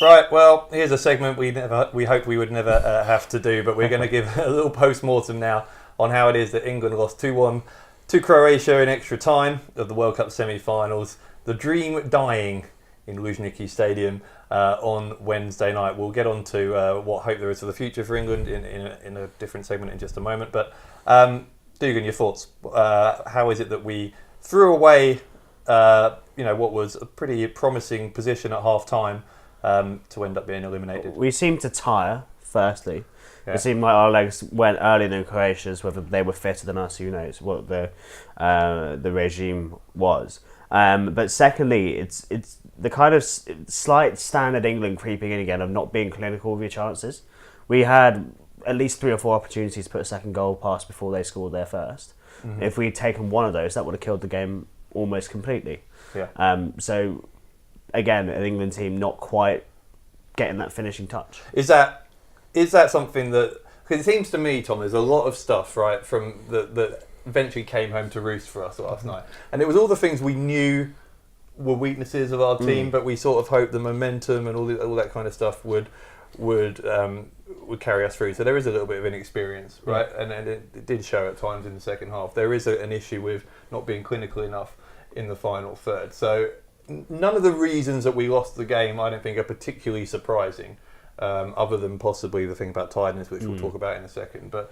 Right, well, here's a segment we hoped we would never have to do, but we're going to give a little post-mortem now on how it is that England lost 2-1 to Croatia in extra time of the World Cup semi-finals. The dream dying in Luzhniki Stadium on Wednesday night. We'll get on to what hope there is for the future for England in a different segment in just a moment. But Dugan, your thoughts? How is it that we threw away what was a pretty promising position at half-time to end up being eliminated? We seemed to tire, firstly. Yeah. It seemed like our legs went earlier than Croatia's, whether they were fitter than us, who knows what the regime was. But secondly, it's the kind of slight standard England creeping in again of not being clinical with your chances. We had at least 3 or 4 opportunities to put a second goal past before they scored their first. Mm-hmm. If we'd taken one of those, that would have killed the game almost completely. Yeah. So, again, an England team not quite getting that finishing touch. Is that something that... Because it seems to me, Tom, there's a lot of stuff, right, from that eventually came home to roost for us last night. And it was all the things we knew were weaknesses of our team, but we sort of hoped the momentum and all that kind of stuff would carry us through. So there is a little bit of inexperience, right? And it did show at times in the second half. There is an issue with not being clinical enough in the final third. So none of the reasons that we lost the game, I don't think, are particularly surprising, other than possibly the thing about tiredness, which we'll talk about in a second. But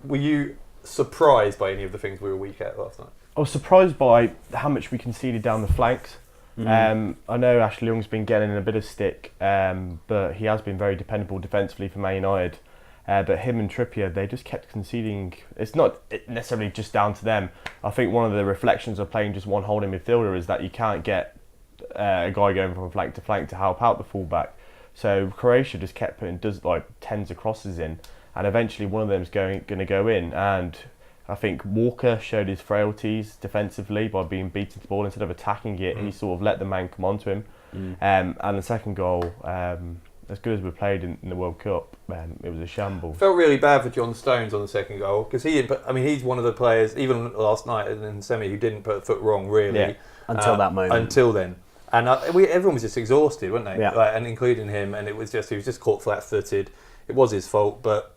were you surprised by any of the things we were weak at last night? I was surprised by how much we conceded down the flanks. I know Ashley Young's been getting a bit of stick, but he has been very dependable defensively for Man United. But him and Trippier, they just kept conceding. It's not necessarily just down to them. I think one of the reflections of playing just one holding midfielder is that you can't get a guy going from flank to help out the fullback. So Croatia just kept putting tens of crosses in, and eventually one of them's going to go in. And I think Walker showed his frailties defensively by being beaten to the ball instead of attacking it. He sort of let the man come onto him. And the second goal, as good as we played in the World Cup, it was a shambles. Felt really bad for John Stones on the second goal because he's one of the players, even last night in the semi, who didn't put a foot wrong really until that moment. Until then, and everyone was just exhausted, weren't they? Yeah. And including him, and he was just caught flat-footed. It was his fault, but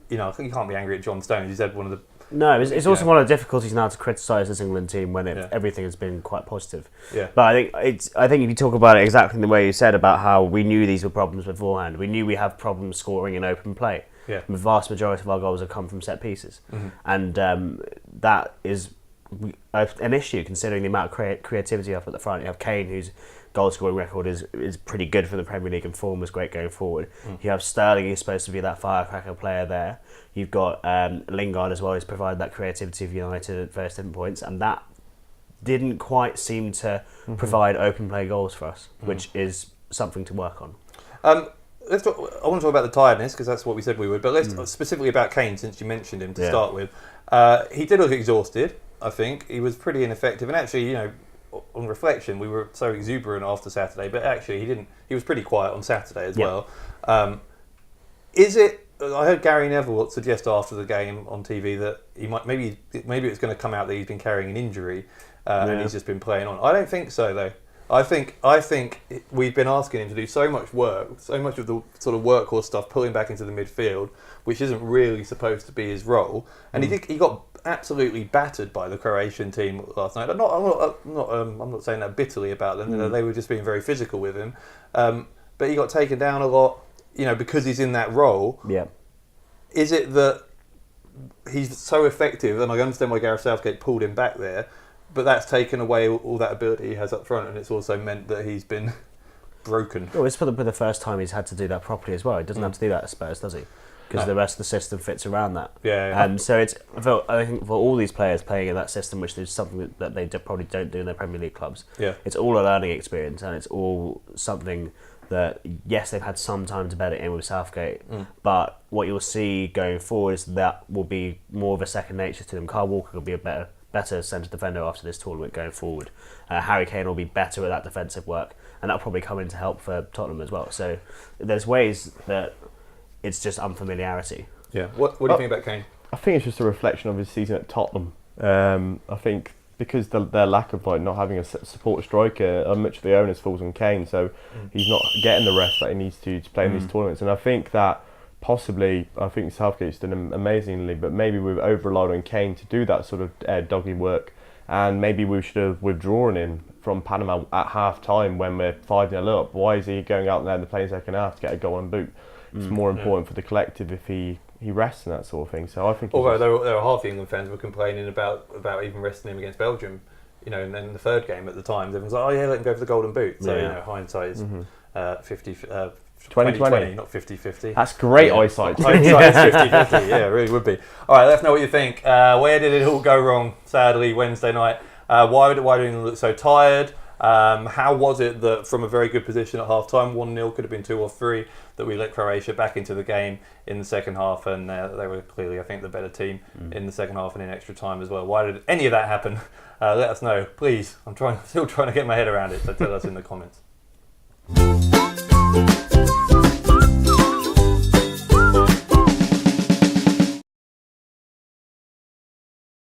you can't be angry at John Stones. He's had one of the... No, it's also one of the difficulties now to criticise this England team when everything has been quite positive. Yeah. But I think if you talk about it exactly the way you said about how we knew these were problems beforehand, we knew we have problems scoring in open play. Yeah. The vast majority of our goals have come from set pieces, and that is an issue considering the amount of creativity up at the front. You have Kane, whose goal scoring record is pretty good for the Premier League and form was great going forward. You have Sterling, who's supposed to be that firecracker player there. You've got Lingard as well, who's provided that creativity for United at various different points, and that didn't quite seem to provide open play goals for us, which is something to work on. I want to talk about the tiredness because that's what we said we would, but let's specifically about Kane, since you mentioned him to start with. He did look exhausted, I think. He was pretty ineffective, and actually, on reflection, we were so exuberant after Saturday, but actually he was pretty quiet on Saturday as well. I heard Gary Neville suggest after the game on TV that he might maybe it's going to come out that he's been carrying an injury and he's just been playing on. I don't think so though. I think we've been asking him to do so much work, so much of the sort of workhorse stuff, pulling back into the midfield, which isn't really supposed to be his role. And he got absolutely battered by the Croatian team last night. I'm not saying that bitterly about them. They were just being very physical with him. But he got taken down a lot, because he's in that role. Yeah. Is it that he's so effective, and I understand why Gareth Southgate pulled him back there, but that's taken away all that ability he has up front, and it's also meant that he's been broken. Well, it's for the first time he's had to do that properly as well. He doesn't have to do that at Spurs, does he? Because the rest of the system fits around that. Yeah. So I think for all these players playing in that system, which is something that they probably don't do in their Premier League clubs, it's all a learning experience, and it's all something that, yes, they've had some time to bed it in with Southgate, but what you'll see going forward is that will be more of a second nature to them. Kyle Walker will be a better centre defender after this tournament going forward. Harry Kane will be better at that defensive work, and that'll probably come in to help for Tottenham as well. So there's ways that it's just unfamiliarity. Yeah. What do you think about Kane? I think it's just a reflection of his season at Tottenham. I think because their lack of not having a support striker, much of the onus falls on Kane, so he's not getting the rest that he needs to play in these tournaments. And I think that possibly, I think Southgate's done amazingly, but maybe we've over-relied on Kane to do that sort of doggy work, and maybe we should have withdrawn him from Panama at half-time when we're 5-0 up. Why is he going out there in the playing second half to get a goal and boot? It's more important for the collective if he rests and that sort of thing. So I think. Although there were half the England fans were complaining about even resting him against Belgium, and then the third game at the time, everyone's like, oh yeah, let him go for the golden boot. So hindsight is 2020, not 50-50. That's great eyesight. Hindsight is 50-50. Yeah, it really would be. All right, let us know what you think. Where did it all go wrong? Sadly, Wednesday night. Why did England look so tired? How was it that from a very good position at half-time, 1-0, could have been 2 or 3, that we let Croatia back into the game in the second half, and they were clearly, I think, the better team in the second half and in extra time as well. Why did any of that happen? Let us know, please. I'm still trying to get my head around it, so tell us in the comments.